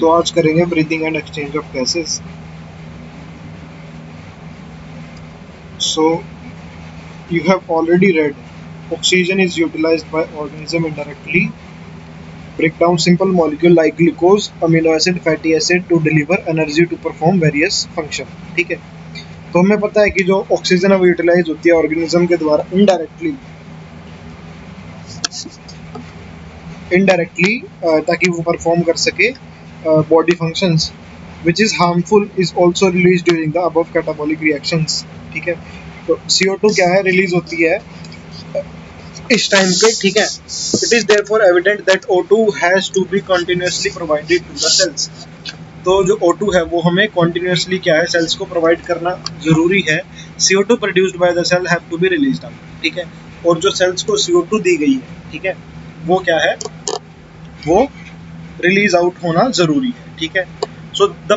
तो आज करेंगे breathing and exchange of gases. So you have already read oxygen is utilized by organism indirectly break down simple molecule like glucose amino acid fatty acid to deliver energy to perform various function। ठीक है, तो हमें पता है कि जो oxygen है वो यूटिलाइज होती है ऑर्गेनिज्म के द्वारा इनडायरेक्टली ताकि वो परफॉर्म कर सके body functions which is harmful is also release during the above catabolic reactions. ठीक है, तो CO2 क्या है, रिलीज होती है इस टाइम पे। ठीक है, it is therefore evident that O2 has to be continuously provided to the cells. तो जो O2 है वो हमें कंटिन्यूअसली क्या है, सेल्स को प्रोवाइड करना जरूरी है। CO2 produced by the cell have to be released out. ठीक है, और जो सेल्स को CO2 दी गई है, ठीक है, वो क्या है, वो रिलीज आउट होना जरूरी है। ठीक है, so the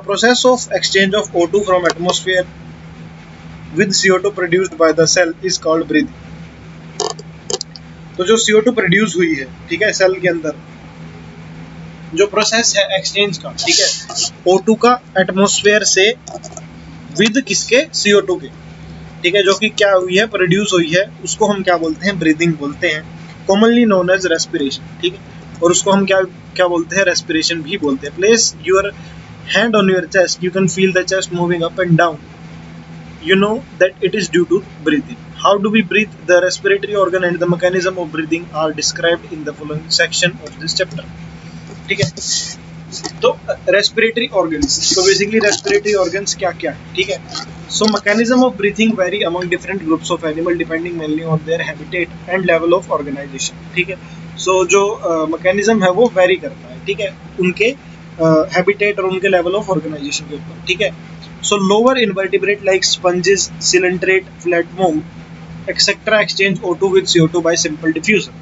process of exchange of O2 from atmosphere with CO2 produced by the cell is called breathing. तो जो CO2 प्रोड्यूस हुई है, ठीक है, सेल के अंदर जो प्रोसेस है एक्सचेंज का, ठीक है, O2 का एटमॉस्फेयर से विद किसके, CO2 के, ठीक है, जो कि क्या हुई है, प्रोड्यूस हुई है, उसको हम क्या बोलते हैं, ब्रीदिंग बोलते हैं, कॉमनली नोन एज रेस्पिरेशन। ठीक है, और उसको हम क्या क्या बोलते हैं, रेस्पिरेशन भी बोलते हैं। Place your hand on your chest, you can feel the chest moving up and down, you know that it is due to breathing. How do we breathe? The respiratory organ and the mechanism of breathing are described in the following section of this chapter. ठीक है, तो respiratory organs, तो basically respiratory organs क्या क्या है। ठीक है, so mechanism of breathing vary among different groups of animal depending mainly on their habitat and level of organisation. ठीक है, सो जो मैकेनिज्म है वो वेरी करता है, ठीक है, उनके हैबिटेट और उनके लेवल ऑफ ऑर्गेनाइजेशन के ऊपर। ठीक है, so lower invertebrate like sponges, coelenterate, flatworm etc exchange O2 with CO2 by simple diffusion।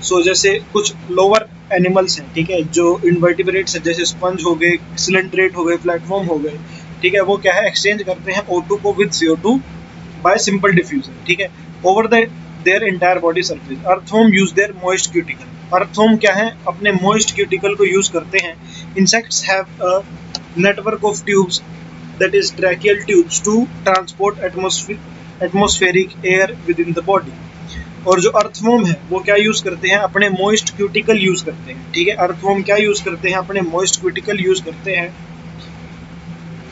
so जैसे कुछ लोअर एनिमल्स हैं, ठीक है, जो इन्वर्टिब्रेट्स हैं, जैसे स्पंज हो गए, सिलेंट्रेट हो गए, प्लेटफॉर्म हो गए, ठीक है, वो क्या है, एक्सचेंज करते हैं O2 को with CO2 bye simple diffusion. ठीक है, over their entire body surface. Earthworm use their moist cuticle. Earthworm क्या है, अपने मॉइस्ट क्यूटिकल को यूज करते हैं। Insects have a network of tubes that is tracheal tubes to transport atmospheric air within the body। और जो earthworm है वो क्या यूज करते हैं, अपने मॉइस्ट क्यूटिकल यूज करते हैं। ठीक है, अर्थवर्म क्या यूज करते हैं, अपने मॉइस्ट क्यूटिकल यूज करते हैं।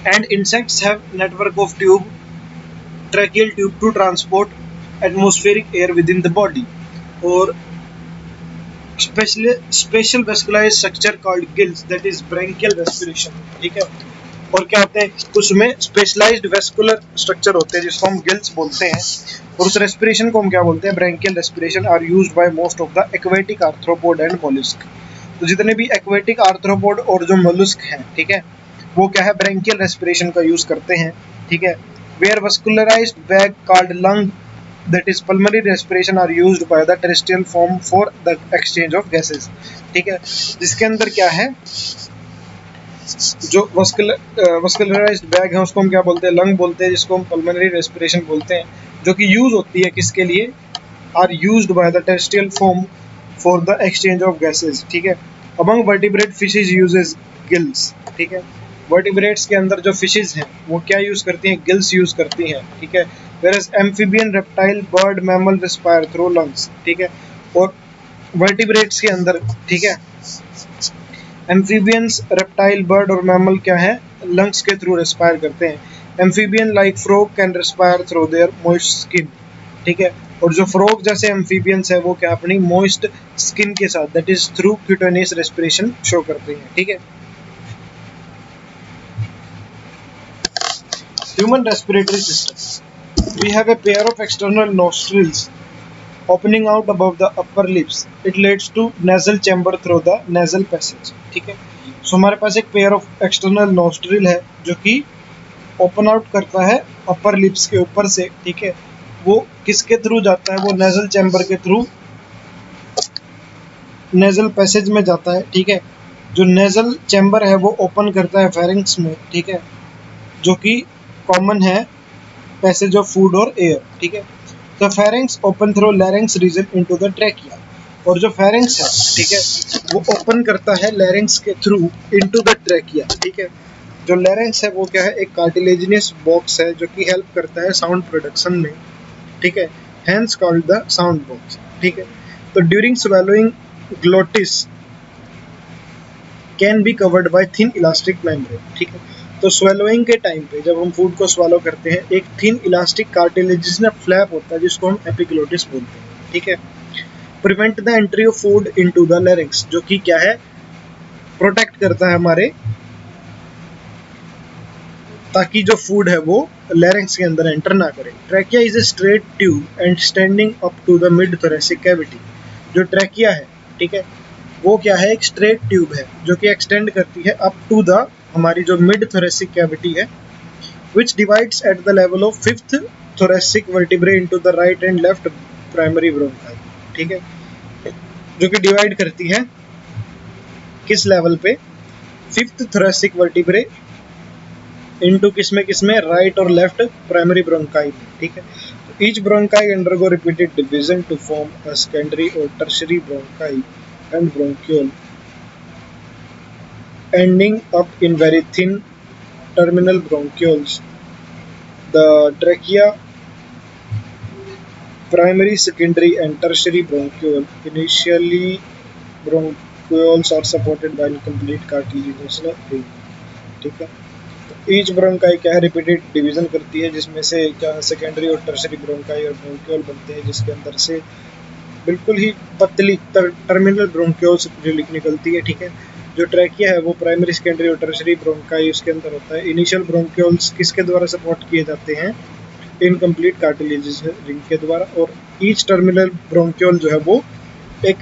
And insects have network of tube, tracheal tube to transport atmospheric air within the body. और special vascularised structure called gills, that is branchial respiration. ठीक है, और क्या होते हैं, उसमें स्पेशलाइज्ड वेस्कुलर स्ट्रक्चर होते हैं जिसको हम गिल्स बोलते हैं, और उस रेस्पिरेशन को हम क्या बोलते हैं, branchial respiration. Are used by most of the aquatic arthropod and mollusc. तो जितने भी एक्वेटिक आर्थ्रोपोड और जो मोलस्क हैं, ठीक है, वो क्या है, ब्रैंकियल रेस्पिरेशन का यूज करते हैं। ठीक है, where vascularised bag called lung, that is pulmonary respiration, are used by the terrestrial form for the exchange of gases. ठीक है, जिसके अंदर क्या है, जो वस्कुलराइज्ड बैग है उसको हम क्या बोलते हैं, लंग बोलते हैं, जिसको हम पल्मोनरी रेस्पिरेशन बोलते हैं, जो कि यूज होती है किसके लिए, are used by the terrestrial form for the exchange of gases. ठीक है, among vertebrate fishes uses gills. ठीक है, वर्टिब्रेट्स के अंदर जो फिशेज हैं वो क्या यूज करती हैं, गिल्स यूज करती हैं। ठीक है, whereas amphibian, reptile, bird, mammal respire through lungs. ठीक है, और वर्टिब्रेट्स के अंदर, ठीक है, एम्फीबियंस, रेप्टाइल, बर्ड और मैमल क्या है, लंग्स के थ्रू रेस्पायर करते हैं। Amphibian like frog can respire through their moist skin. ठीक है, और जो फ्रॉग जैसे एम्फीबियंस है वो क्या अपनी मॉइस्ट स्किन के साथ, that is through cutaneous respiration show करते हैं। ठीक है, human respiratory system, we have a pair of external nostrils opening out above the upper lips, it leads to nasal chamber through the nasal passage। ठीक है, सो हमारे पास एक pair of external nostril है जो कि ओपन आउट करता है upper lips के ऊपर से। ठीक है, वो किसके थ्रू जाता है, वो नेजल चैम्बर के थ्रू नेजल पैसेज में जाता है। ठीक है, जो नेजल चैम्बर है वो ओपन करता है फेरिंक्स में। ठीक है, जो कि कॉमन है पैसेज ऑफ फूड और एयर। ठीक है, the pharynx open through larynx region into the trachea। और जो फेरेंक्स है, ठीक है, वो ओपन करता है लैरिंक्स के थ्रू इनटू द ट्रैकिया, ठीक है। जो लैरिंक्स है वो क्या है, एक कार्टिलेजिनस बॉक्स है जो कि हेल्प करता है साउंड प्रोडक्शन में, ठीक है, hence called the sound box, ठीक है। तो during swallowing glottis can be covered by thin elastic membrane, ठीक है। तो स्वेलोइंग के टाइम पे जब हम फूड को स्वालो करते हैं, एक थिन इलास्टिक कार्टिलेजिनस फ्लैप होता है जिसको हम एपिग्लोटिस बोलते हैं, ठीक है। Prevent the entry of food into the larynx, जो कि क्या है, प्रोटेक्ट करता है हमारे, ताकि जो फूड है वो लैरिंक्स के अंदर एंटर ना करे। Trachea is a straight tube and standing up to the mid thoracic cavity. जो ट्रैकिया है, ठीक है, वो क्या है, एक स्ट्रेट ट्यूब है जो कि एक्सटेंड करती है अप टू द हमारी जो मिड थोरेसिक कैविटी है, which divides at the level of fifth thoracic vertebrae into the right and left primary bronchi, ठीक है, जो कि डिवाइड करती है किस लेवल पे, फिफ्थ थोरेसिक वर्टिब्रे इनटू किसमें राइट और लेफ्ट प्राइमरी ब्रोंकाई में, ठीक है। Each bronchi undergo repeated division to form a secondary और tertiary bronchi and bronchiole ending up in very thin terminal bronchioles. The trachea, primary, secondary and tertiary bronchiole. Initially bronchioles are supported by incomplete cartilaginous ring, ठीक है। Each bronchi क्या है, repeated division करती है जिसमें से क्या सेकेंडरी और टर्शियरी ब्रोंकाई और ब्रोंक्यूल बनते हैं, जिसके अंदर से बिल्कुल ही पतली टर्मिनल ब्रोंक्यूल्स जो निकलती है, ठीक है। जो ट्रैकिया है वो प्राइमरी, सेकेंडरी और टर्शियरी ब्रोंकाई उसके अंदर होता है। इनिशियल ब्रोंक्यूल्स किसके द्वारा सपोर्ट किए जाते हैं, इनकम्प्लीट कार्टिलेजिस रिंग के द्वारा। और ईच टर्मिनल ब्रोंक्यूल जो है वो एक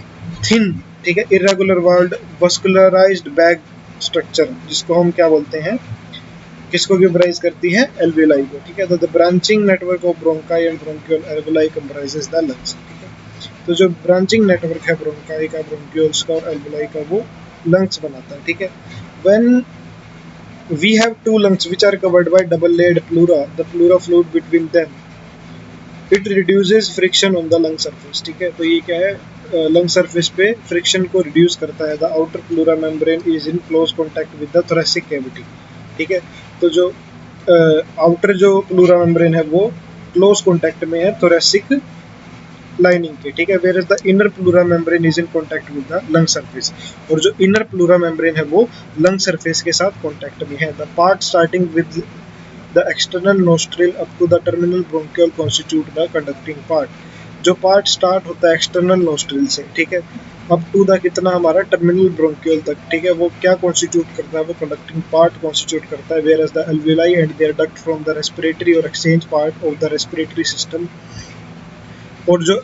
थिन, ठीक है, इरेगुलर वॉल्ड वस्कुलराइज्ड बैग स्ट्रक्चर, जिसको हम क्या बोलते हैं, किसको गिवराइज करती है, एल्वियोलाई को, ठीक है। तो the branching network of bronchi and bronchiole alveoli comprises the lungs, ठीक है। तो जो ब्रांचिंग नेटवर्क है ब्रोंकाई का, ब्रोंक्यूल्स का और एल्वियोलाई का, वो लंग्स बनाता है, ठीक है। When we have two lungs which are covered by double layered pleura, the pleura fluid between them, it reduces friction on the lung surface, ठीक है। तो ये क्या है, लंग सरफेस पे फ्रिक्शन को रिड्यूस करता है। The outer pleura membrane is in close contact with the thoracic cavity, ठीक है। तो जो आउटर जो प्लूरा मेम्ब्रेन है वो क्लोज कॉन्टैक्ट में है थोरेसिक लाइनिंग के, ठीक है। Where is the inner pleura membrane is in contact with the lung surface, और जो इनर प्लूरा मेम्ब्रेन है वो लंग सरफेस के साथ कॉन्टैक्ट में है। The part starting with the external nostril up to the terminal bronchial constitute the conducting part. जो part start होता है एक्सटर्नल नोस्ट्रिल से, ठीक है, अप टू द कितना हमारा टर्मिनल ब्रोंकियल तक, ठीक है, वो क्या कॉन्स्टिट्यूट करता है, वो कंडक्टिंग पार्ट कॉन्स्टिट्यूट करता है। Whereas the alveoli and their duct from the respiratory और exchange part of the respiratory system. और जो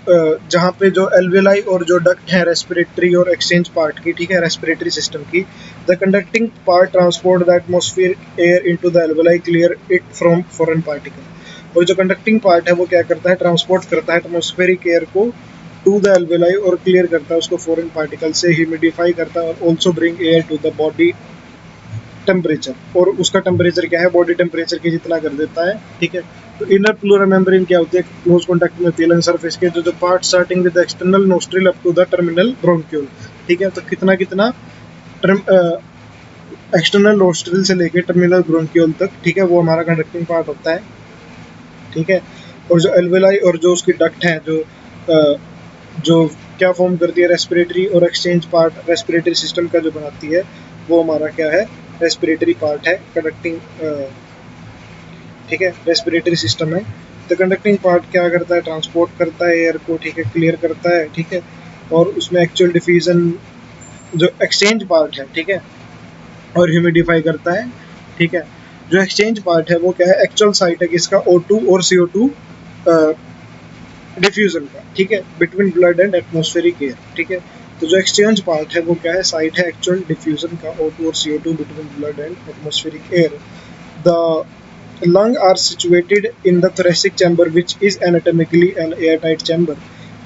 जहाँ पे जो एल्वियोलाई और जो डक्ट है रेस्पिरेटरी और एक्सचेंज पार्ट की, ठीक है, रेस्पिरेटरी सिस्टम की, the conducting part transport the atmospheric air into the alveoli, clear it from foreign particle. और जो कंडक्टिंग पार्ट है वो क्या करता है, ट्रांसपोर्ट करता है एटमॉस्फेरिक एयर को टू द एल्वियोलाई और क्लियर करता है उसको फॉरेन पार्टिकल से, ह्यूमिडिफाई करता है और also bring air to the body temperature, और उसका टेम्परेचर क्या है, बॉडी टेम्परेचर के जितना कर देता है, ठीक है। तो इनर प्लूरा मेम्ब्रेन क्या होती है, क्लोज कॉन्टैक्ट में होती है लंग सरफेस के, जो part starting with external nostril up to the terminal bronchiole, ठीक है। तो कितना कितना एक्सटर्नल नोस्ट्रिल से लेके टर्मिनल ब्रोंक्यूल तक, ठीक है, वो हमारा कंडक्टिंग पार्ट होता है, ठीक है। और जो एल्वियोलाई और जो उसकी डक्ट है, जो क्या फॉर्म करती है, रेस्पिरेटरी और एक्सचेंज पार्ट रेस्पिरेटरी सिस्टम का जो बनाती है, वो हमारा क्या है, रेस्पिरेटरी पार्ट है, कंडक्टिंग, ठीक है, रेस्पिरेटरी सिस्टम है। तो कंडक्टिंग पार्ट क्या करता है, ट्रांसपोर्ट करता है एयर को, ठीक है, क्लियर करता है, ठीक है। और उसमें एक्चुअल डिफ्यूजन जो एक्सचेंज पार्ट है, ठीक है, और ह्यूमिडिफाई करता है, ठीक है। जो एक्सचेंज पार्ट है वो क्या है, एक्चुअल साइट है किसका, O2 और CO2 डिफ्यूजन का, ठीक है, between blood and atmospheric air, ठीक है। तो जो एक्सचेंज पार्ट है वो क्या है, साइट है एक्चुअल डिफ्यूजन का, O2 और CO2 between blood and atmospheric air. The lung are situated in the thoracic chamber which is anatomically an airtight chamber.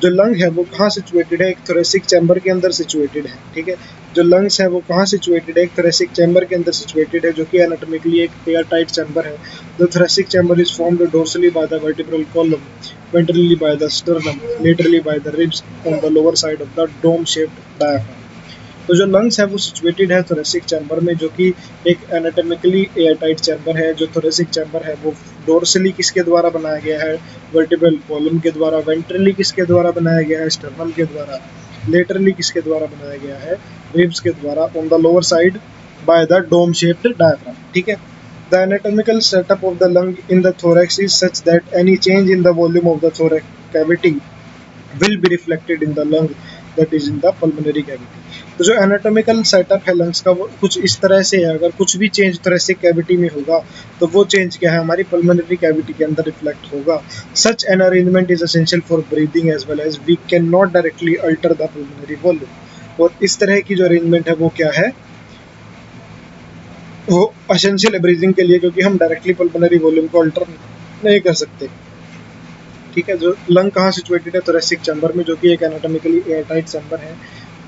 जो लंग है वो कहाँ सिचुएटेड है, एक थोरेसिक चैम्बर के अंदर सिचुएटेड है, ठीक है। जो लंग्स है वो कहाँ सिचुएटेड है, एक थोरेसिक चैम्बर के अंदर सिचुएटेड है, जो कि एनाटॉमिकली एक एयर टाइट चैम्बर है। The thoracic chamber is formed dorsally by the vertebral column, ventrally by the sternum, laterally by the ribs on the lower side of the dome-shaped diaphragm. तो जो lungs है वो situated है thoracic chamber में, जो कि एक एनाटॉमिकली एयरटाइट चैम्बर है। जो थोरेसिक चैम्बर है वो डोर्सली किसके द्वारा बनाया गया है, वर्टिब्रल कॉलम के द्वारा। वेंट्रली किसके द्वारा बनाया गया है, स्टर्नम के द्वारा। लेटरली किसके द्वारा बनाया गया है, रिब्स के द्वारा। On the lower side by the dome shaped diaphragm, ठीक है। The anatomical setup of the lung in the thorax is such that any change in the volume of the thorax cavity will be reflected in the lung that is in the pulmonary cavity. तो जो anatomical setup है lungs का वो कुछ इस तरह से है। अगर कुछ भी चेंज थोरेसिक कैविटी में होगा तो वो चेंज क्या है, हमारी पल्मोनरी कैविटी के अंदर रिफ्लेक्ट होगा। Such an arrangement is essential for breathing as well as we can not directly alter the pulmonary volume. और इस तरह की जो अरेंजमेंट है वो क्या है, वो एसेंशियल है ब्रीदिंग के लिए, क्योंकि हम डायरेक्टली पल्मोनरी वॉल्यूम को अल्टर नहीं कर सकते, ठीक है। जो लंग कहाँ सिचुएटेड है, थोरेसिक चैम्बर में, जो कि एक एनाटॉमिकली एयरटाइट चैम्बर है।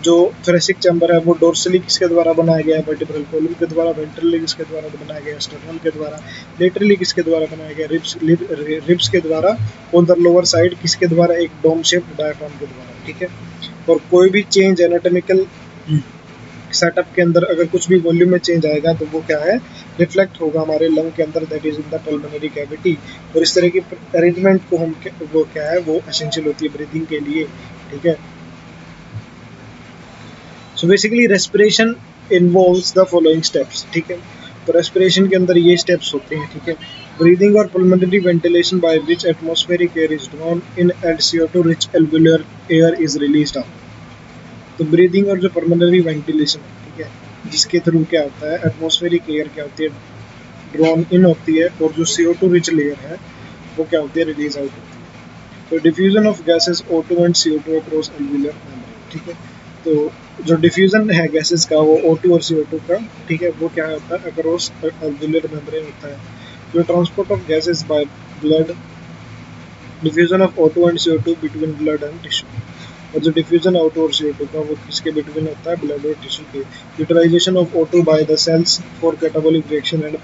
जो थोरेसिक चैम्बर है वो डोर्सली किसके द्वारा बनाया गया है, वर्टिब्रल कॉलम के द्वारा। वेंट्रली किसके द्वारा बनाया गया है, स्टर्नम के द्वारा। लेटरली किसके द्वारा बनाया गया, रिब्स के द्वारा। ऑन द लोअर साइड किसके द्वारा, एक डोम शेप्ड डायफ्राम के द्वारा, ठीक है। और कोई भी चेंज एनाटॉमिकल सेटअप के अंदर अगर कुछ भी वॉल्यूम में चेंज आएगा तो वो क्या है, रिफ्लेक्ट होगा हमारे लंग के अंदर, that is in the pulmonary cavity. और इस तरह की अरेंजमेंट को हम वो क्या है, वो एसेंशियल होती है ब्रीदिंग के लिए, ठीक है। So basically respiration involves the following steps, ठीक है। तो रेस्पिरेशन के अंदर ये स्टेप्स होते हैं, ठीक है। ब्रीदिंग और pulmonary ventilation by which atmospheric air is drawn in and CO2 rich alveolar air is released out. तो ब्रीदिंग और जो पल्मोनरी वेंटिलेशन है, ठीक है, जिसके थ्रू क्या होता है, एटमॉस्फेरिक एयर क्या होती है, ड्रॉन इन होती है, और जो CO2 रिच लेयर है वो क्या होती है, रिलीज आउट होती है। तो diffusion of gases O2 and CO2 across alveolar membrane, ठीक है। तो जो डिफ्यूजन है गैसेस का वो O2 और CO2 का, ठीक है, वो क्या होता है, अक्रॉस एल्वुलर मेम्ब्रेन होता है। जो transport of gases by blood, diffusion of O2 and CO2 between blood and tissue. और जो डिफ्यूजन O2 और CO2 का वो किसके बिटवीन होता है, ब्लड और टिश्यू के। Utilisation of O2 by the cells for catabolic reaction and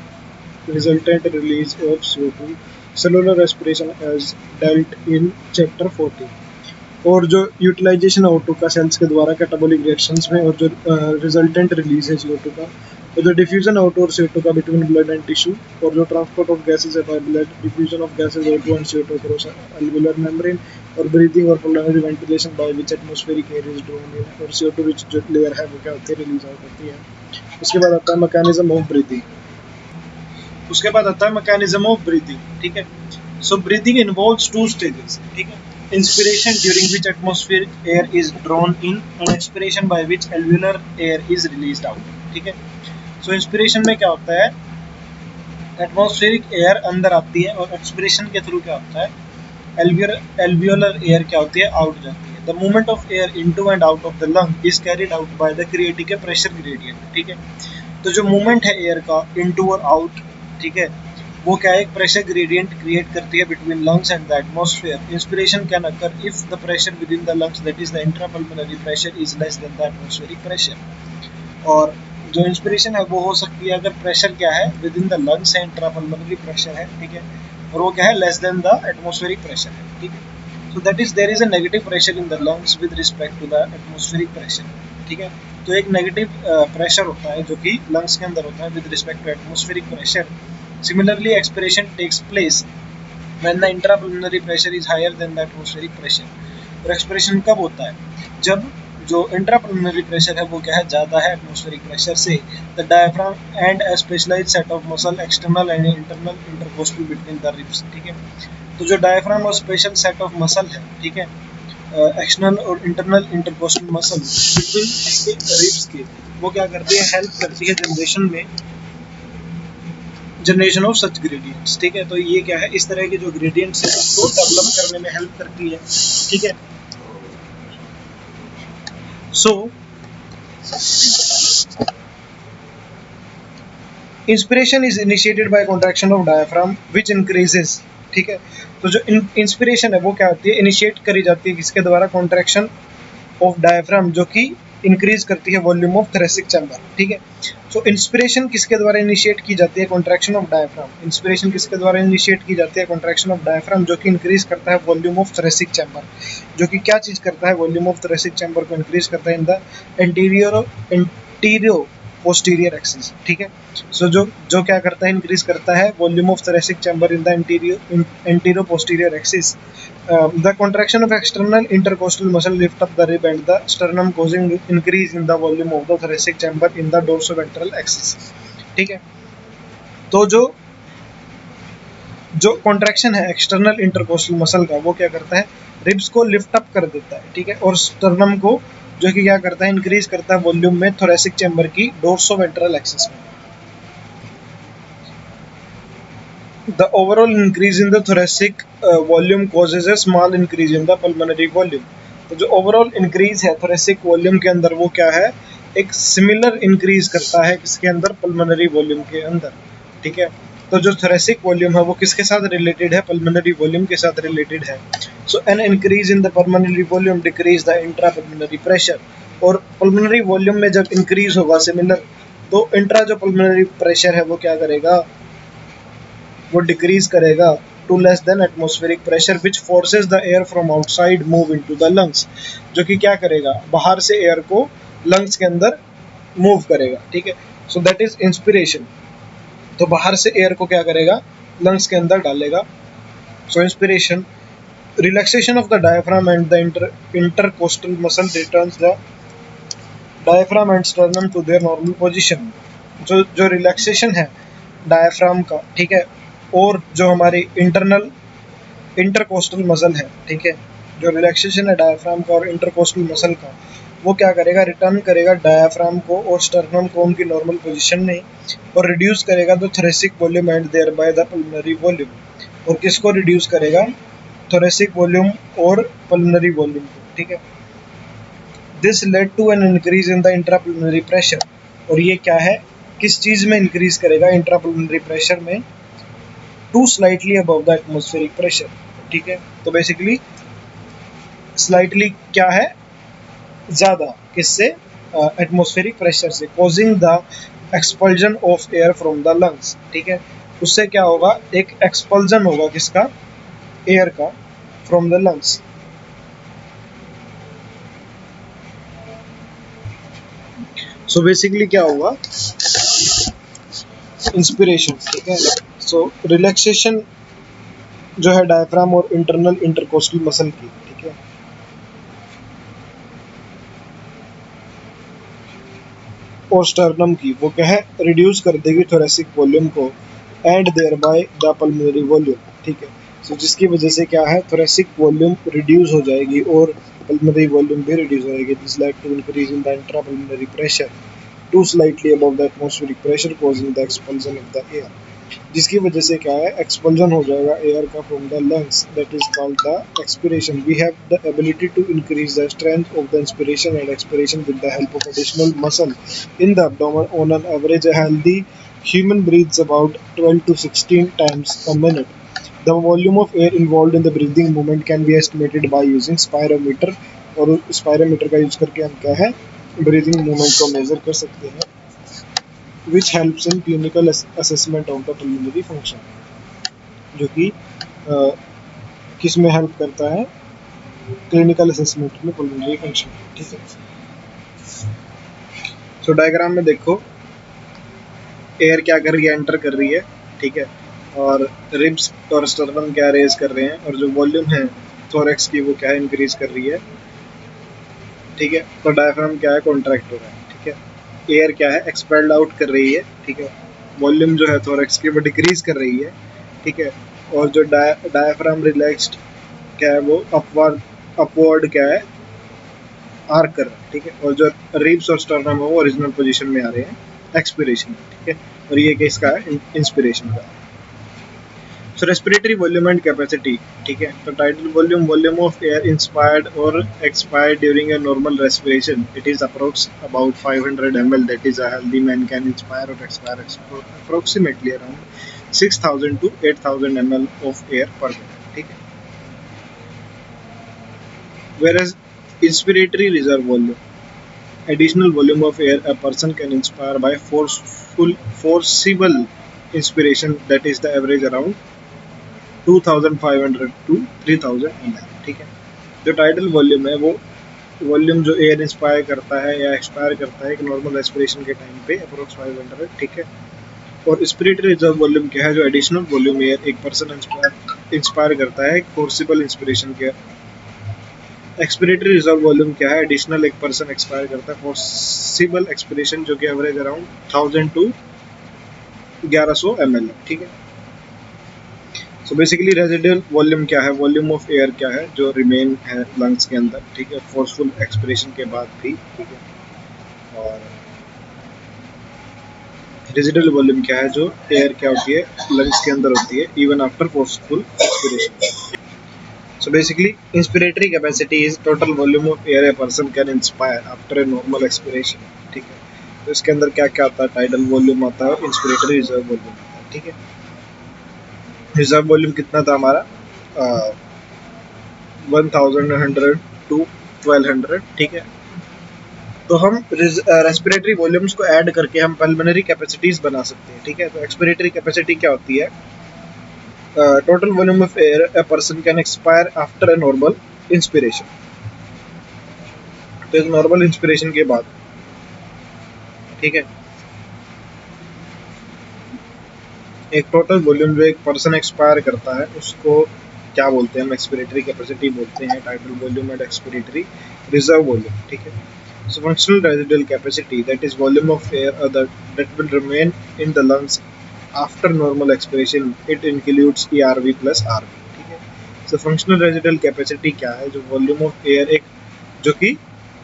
resultant release of CO2, cellular respiration as dealt in chapter 14। और जो यूटिलाइजेशन O2 का सेल्स के द्वारा कैटाबॉलिक रिएक्शंस में, और जो रिजल्टेंट रिलीज है CO2 का, और जो डिफ्यूजन O2 और CO2 का बिटवीन ब्लड एंड टिश्यू, और जो ट्रांसपोर्ट ऑफ गैसेज है by blood, diffusion of gases O2 and CO2 across alveolar membrane, और ब्रीदिंग और pulmonary ventilation by which atmospheric air is drawn in, और CO2 rich जो layer है वो क्या होती है, रिलीज आउट होती है। उसके बाद आता है मैकेनिज्म ऑफ ब्रीदिंग। उसके बाद आता है मैकेनिज्म ऑफ ब्रीदिंग, ठीक है। So breathing involves two stages, ठीक है। Inspiration during which atmospheric air is drawn in, and expiration by which alveolar air is released out, ठीक है। सो इंस्पिरेशन में क्या होता है, एटमॉस्फेरिक एयर अंदर आती है, और एक्सपिरेशन के थ्रू क्या होता है, एल्वुलर एयर क्या होती है, आउट जाती है। The movement of air into and out of the lung is carried out by the creative के प्रेशर ग्रेडियंट, ठीक है। तो जो मूवमेंट है एयर का इनटू और आउट, ठीक है, वो क्या है, एक प्रेशर ग्रेडियंट क्रिएट करती है between lungs and the atmosphere. Inspiration can occur if the pressure with in the lungs, that is the intrapulmonary pressure, is less than the atmospheric pressure. और जो इंस्पिरेशन है वो हो सकती है अगर प्रेशर क्या है, विद इन द लंग्स है, इंट्रापल्मोनरी प्रेशर है, ठीक है, और वो क्या है, less than the atmospheric pressure है, ठीक है। So that is there is a negative pressure in the lungs with respect to the atmospheric pressure, ठीक है। तो एक नेगेटिव प्रेशर होता है जो कि लंग्स के अंदर होता है with respect to atmospheric pressure. Similarly expiration takes place when the intrapulmonary pressure is higher than the atmospheric pressure. और एक्सपिरेशन कब होता है, जब जो इंट्रापल्मोनरी प्रेशर है वो क्या है, ज़्यादा है एटमॉस्फेरिक प्रेशर से। The diaphragm and a specialised set of muscle external and internal intercostal between the ribs, ठीक है। तो जो डायफ्राम और स्पेशल सेट ऑफ मसल है, ठीक है, एक्सटर्नल और इंटरनल इंटरकोस्टल मसल बिटवीन इसके रिब्स के, वो क्या करती है, हेल्प करती है जनरेशन ऑफ सच ग्रेडियंट्स, ठीक है। तो ये क्या है, इस तरह के जो ग्रेडियंट्स है उसको डेवलप करने में हेल्प करती है, ठीक है। So inspiration is initiated by contraction of diaphragm which increases, ठीक है। तो जो इंस्पिरेशन है वो क्या होती है, इनिशिएट करी जाती है किसके द्वारा, कॉन्ट्रैक्शन ऑफ डायफ्राम, जो कि इंक्रीज करती है वॉल्यूम ऑफ थोरेसिक चैम्बर, ठीक है। सो इंस्पिरेशन किसके द्वारा इनिशिएट की जाती है, कॉन्ट्रैक्शन ऑफ डायफ्राम। इंस्पिरेशन किसके द्वारा इनिशिएट की जाती है, कॉन्ट्रैक्शन ऑफ डायफ्राम, जो कि इंक्रीज करता है वॉल्यूम ऑफ थोरेसिक चैम्बर। जो कि क्या चीज करता है, वॉल्यूम ऑफ थोरेसिक चैम्बर को इंक्रीज करता है in the anterior posterior axis, ठीक है। सो जो जो क्या करता है, इंक्रीज करता है volume of thoracic chamber in the anterior posterior axis. The contraction of external intercostal muscle lift up the rib and the sternum, causing increase in the volume of the thoracic chamber in the dorsoventral axis, ठीक है। तो जो contraction है external intercostal muscle का, वो क्या करता है, रिब्स को लिफ्ट अप कर देता है, ठीक है, और स्टर्नम को जो कि क्या करता है, इंक्रीज करता है वॉल्यूम में थोरेसिक चैम्बर की डोर्सोवेंट्रल एक्सिस में। The overall increase in the thoracic volume causes a small increase in the pulmonary volume। तो जो ओवरऑल इंक्रीज है थोरेसिक वॉल्यूम के अंदर, वो क्या है, एक सिमिलर इंक्रीज करता है किसके अंदर, पल्मोनरी वॉल्यूम के अंदर, ठीक है। तो जो थोरेसिक वॉल्यूम है वो किसके साथ रिलेटेड है, पल्मोनरी वॉल्यूम के साथ रिलेटेड है। So an increase in the pulmonary volume decrease the intra pulmonary pressure. और पल्मोनरी वॉल्यूम में जब इंक्रीज होगा सिमिलर, तो इंट्रा जो पल्मोनरी प्रेशर है वो क्या करेगा, वो डिक्रीज करेगा to less than atmospheric pressure which forces the air from outside move into the lungs. जो कि क्या करेगा, बाहर से एयर को लंग्स के अंदर मूव करेगा, ठीक है। So that is inspiration. तो बाहर से एयर को क्या करेगा, लंग्स के अंदर डालेगा। So inspiration, relaxation of the diaphragm and the intercostal muscle returns the diaphragm and sternum to their normal position. जो रिलैक्सेशन है डायफ्राम का, ठीक है, और जो हमारी इंटरकोस्टल मसल है, ठीक है, जो रिलैक्सेशन है डायफ्राम का और इंटरकोस्टल मसल का, वो क्या करेगा, रिटर्न करेगा डायफ्राम को और स्टर्नम को उनकी नॉर्मल पोजीशन में, और रिड्यूस करेगा the thoracic volume and thereby the pulmonary volume. और किसको रिड्यूस करेगा, थोरेसिक वॉल्यूम और पल्मोनरी वॉल्यूम को, ठीक है। This led to an increase in the intrapulmonary pressure. और ये क्या है, किस चीज में इंक्रीज करेगा, इंट्रापल्मोनरी प्रेशर में, to slightly above the atmospheric pressure, ठीक है। तो बेसिकली स्लाइटली क्या है, ज्यादा, किससे, एटमॉस्फेरिक प्रेशर से, causing the expulsion of air from the lungs, ठीक है। उससे क्या होगा, एक एक्सपल्जन होगा किसका, एयर का, from the lungs. So basically क्या होगा, इंस्पिरेशन, ठीक है। सो रिलैक्सेशन जो है डायफ्राम और इंटरनल इंटरकोस्टल मसल की, ठीक है, और स्टर्नम की, वो क्या है, रिड्यूस कर देगी थोरेसिक वॉल्यूम को and thereby the pulmonary volume, ठीक है। सो जिसकी वजह से क्या है, थोरेसिक वॉल्यूम रिड्यूस हो जाएगी और पल्मोनरी वॉल्यूम भी रिड्यूस हो जाएगी। This led to increase in the intra pulmonary pressure to slightly above the atmospheric pressure causing the expulsion of the air. जिसकी वजह से क्या है, एक्सपल्जन हो जाएगा एयर का from the lungs, that is called the expiration. We have the ability to increase the strength of the inspiration and expiration with the help of additional muscle in the abdomen। on an average a healthy human breathes about 12 to 16 times a minute। the volume of air involved in the breathing movement can be estimated by using spirometer। और spirometer का use करके हम क्या है, breathing movement को major कर सकते हैं, which helps in clinical assessment of the pulmonary function। जो कि किस में हेल्प करता है, क्लिनिकल असेसमेंट में पल्मोनरी फंक्शन, ठीक है। सो डायग्राम में देखो, एयर क्या कर रही है, एंटर कर रही है, ठीक है, और रिब्स और स्टर्नम क्या रेज कर रहे हैं, और जो वॉल्यूम है थोरेक्स की वो क्या है, इंक्रीज कर रही है, ठीक है। तो डायफ्राम क्या है, कॉन्ट्रैक्ट हो रहा है, ठीक है। एयर क्या है, एक्सपेल्ड आउट कर रही है, ठीक है। वॉल्यूम जो है थोरेक्स की वो डिक्रीज कर रही है, ठीक है। और जो डायफ्राम रिलैक्स्ड क्या है, वो अपवर्ड क्या है, आर्क कर रहा है, ठीक है। और जो रिब्स और स्टर्नम है वो ओरिजिनल पोजीशन में आ रहे हैं, एक्सपिरेशन, ठीक है। और ये किसका है, इंस्पिरेशन का। So respiratory volume and capacity, ठीक है। तो tidal volume, volume of air inspired और expired during a normal respiration, it is approx about 500 ml, that is a healthy man can inspire और expire approximately around 6000 to 8000 ml of air per minute, ठीक है. Whereas inspiratory reserve volume, additional volume of air a person can inspire by forcible inspiration, that is the average around 2500 to 3000 ml, ठीक है. जो tidal volume है वो volume जो air inspire करता है या एक्सपायर करता है एक नॉर्मल रेस्पिरेशन के टाइम पे अप्रोक्स 500, ठीक है. और स्पिरिटरी रिजर्व वॉल्यूम क्या है, जो एडिशनल वॉल्यूम एयर एक पर्सन इंस्पायर करता है एक फोर्सिबल इंस्पिरेशन के. एक्सपिरेटरी रिजर्व वॉल्यूम क्या है, एडिशनल एक पर्सन एक्सपायर करता है फोर्सिबल एक्सपिरेशन जो कि एवरेज अराउंड 1000 टू 1100 ml, ठीक है. सो बेसिकली रेजिडुअल वॉल्यूम क्या है, वॉल्यूम ऑफ एयर क्या है जो रिमेन है लंग्स के अंदर, ठीक है, फोर्सफुल एक्सपिरेशन के बाद भी, ठीक है. और रेजिडुअल वॉल्यूम क्या है, जो एयर क्या होती है लंग्स के अंदर होती है even after forceful expiration. So basically, inspiratory capacity is total volume of air a person can inspire after a normal expiration, ठीक है. तो इसके अंदर क्या क्या आता है, टाइडल वॉल्यूम आता है और इंस्पिरेटरी रिजर्व वॉल्यूम आता है, ठीक है. रिजर्व वॉल्यूम कितना था हमारा 1100 टू 1200, ठीक है. तो हम रेस्पिरेटरी वॉल्यूम्स को ऐड करके हम पल्मोनरी कैपेसिटीज बना सकते हैं, ठीक है. तो एक्सपिरेटरी कैपेसिटी क्या होती है, total volume of air a person can expire after a normal inspiration. तो एक नॉर्मल इंस्पिरेशन के बाद, ठीक है, एक टोटल वॉल्यूम जो एक पर्सन एक्सपायर करता है उसको क्या बोलते हैं, हम एक्सपिरेटरी कैपेसिटी बोलते हैं, title volume and expiratory reserve volume, ठीक है. So functional residual capacity, that is volume of air that will remain in the lungs after normal expiration, it includes ERV plus RV, ठीक है. So functional residual capacity क्या है, जो volume of air एक जो कि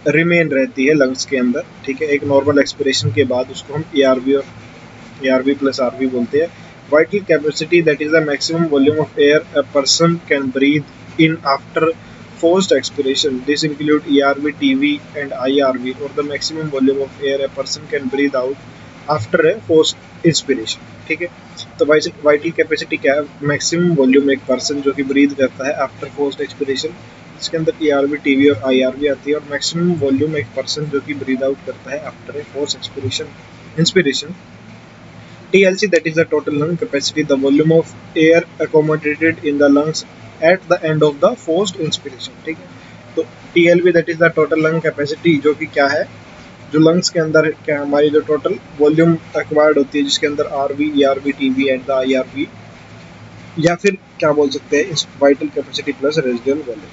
रिमेन रहती है लंग्स के अंदर, ठीक है, एक नॉर्मल एक्सपिरेशन के बाद, उसको हम ERV और ERV plus RV बोलते हैं. Vital capacity, that is the maximum volume of air a person can breathe in after forced expiration. This include ERV, TV and IRV, or the maximum volume of air a person can breathe out after a forced inspiration, ठीक है. तो vital capacity क्या है, maximum volume एक person जो कि breathe करता है आफ्टर फोर्स्ड एक्सपिरेशन, इसके अंदर ERV, TV और IRV आती है. और मैक्सिमम वॉल्यूम एक पर्सन जो कि ब्रीथ आउट करता है after a force inspiration, TLC, that is the total lung capacity, the volume of air accommodated in the lungs at the end of the forced inspiration, ठीक है. तो TLV, that is the total lung capacity, जो कि क्या है, जो lungs के अंदर क्या हमारी जो टोटल वॉल्यूम एक्वायर्ड होती है जिसके अंदर RV, ERV, TV and the IRV, या फिर क्या बोल सकते हैं vital capacity plus residual volume.